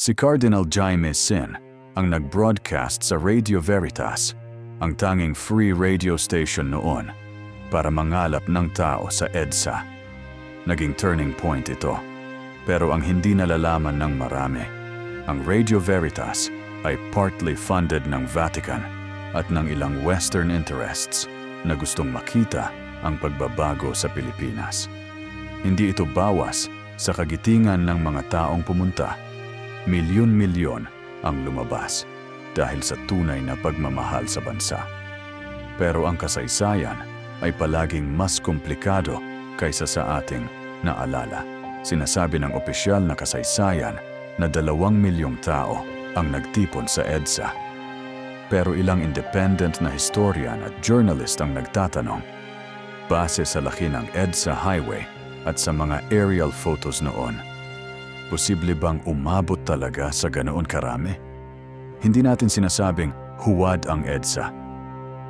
Si Cardinal Jaime Sin ang nag-broadcast sa Radio Veritas, ang tanging free radio station noon para mangalap ng tao sa EDSA. Naging turning point ito. Pero ang hindi nalalaman ng marami, ang Radio Veritas ay partly funded ng Vatican at ng ilang Western interests na gustong makita ang pagbabago sa Pilipinas. Hindi ito bawas sa kagitingan ng mga taong pumunta. Milyon-milyon ang lumabas dahil sa tunay na pagmamahal sa bansa. Pero ang kasaysayan ay palaging mas komplikado kaysa sa ating naalala. Sinasabi ng opisyal na kasaysayan na 2 milyong tao ang nagtipon sa EDSA. Pero ilang independent na historian at journalist ang nagtatanong, base sa laki ng EDSA highway at sa mga aerial photos noon, posible bang umabot talaga sa ganoon karami? Hindi natin sinasabing huwad ang EDSA.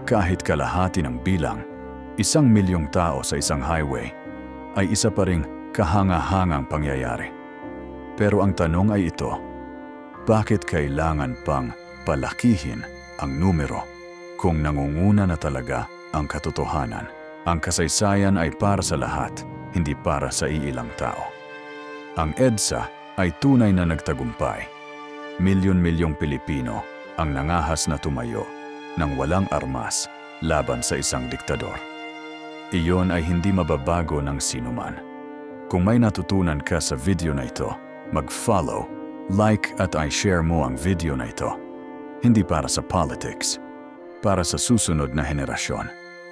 Kahit kalahati ng bilang, 1 milyong tao sa isang highway, ay isa pa ring kahanga-hangang pangyayari. Pero ang tanong ay ito, bakit kailangan pang palakihin ang numero kung nangunguna na talaga ang katotohanan? Ang kasaysayan ay para sa lahat, hindi para sa iilang tao. Ang EDSA ay tunay na nagtagumpay. Milyon-milyong Pilipino ang nangahas na tumayo ng walang armas laban sa isang diktador. Iyon ay hindi mababago ng sinuman. Kung may natutunan ka sa video na ito, mag-follow, like at i-share mo ang video na ito. Hindi para sa politics, para sa susunod na henerasyon.